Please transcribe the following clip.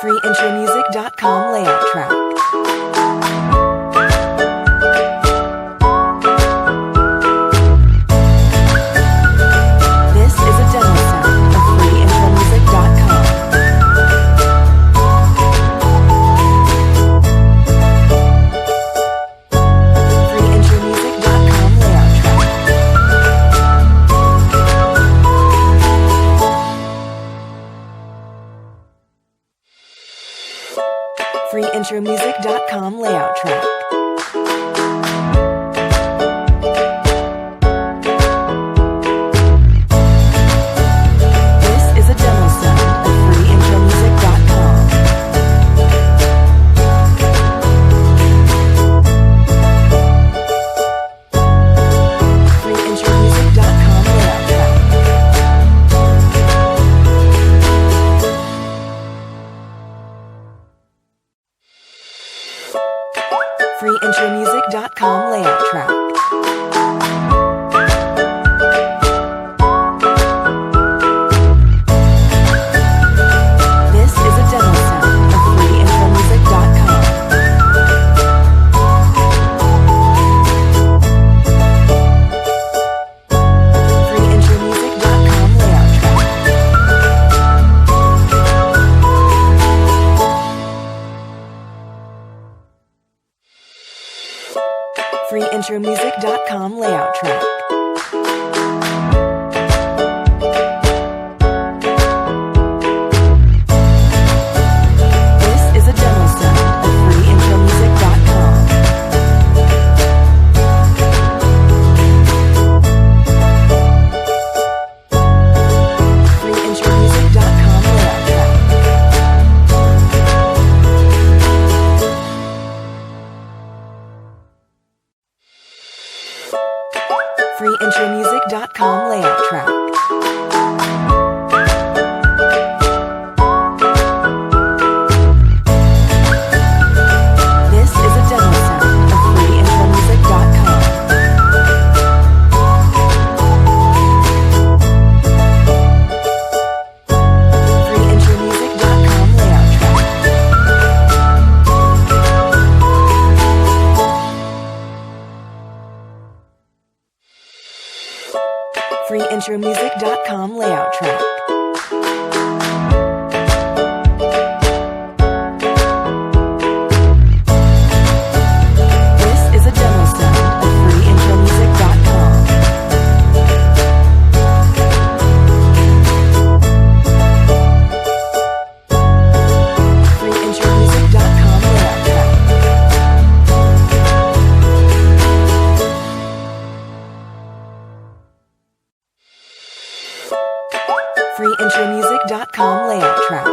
freeintromusic.com layout track. This is a demo sound of freeintromusic.com. freeintromusic.com layout track. freeintromusic.com layout track. This is a demo sound of freeintromusic.com. freeintromusic.com layout track. freeintromusic.com layout track. This is a demo sound of freeintromusic.com. freeintromusic.com layout track. freeintromusic.com layout track. This is a demo sound of freeintromusic.com. freeintromusic.com layout track. freeintromusic.com layout track. This is a demo sound of freeintromusic.com. freeintromusic.com layout track. freeintromusic.com layout track. This is a demo sound of freeintromusic.com. freeintromusic.com layout track. freeintromusic.com layout track.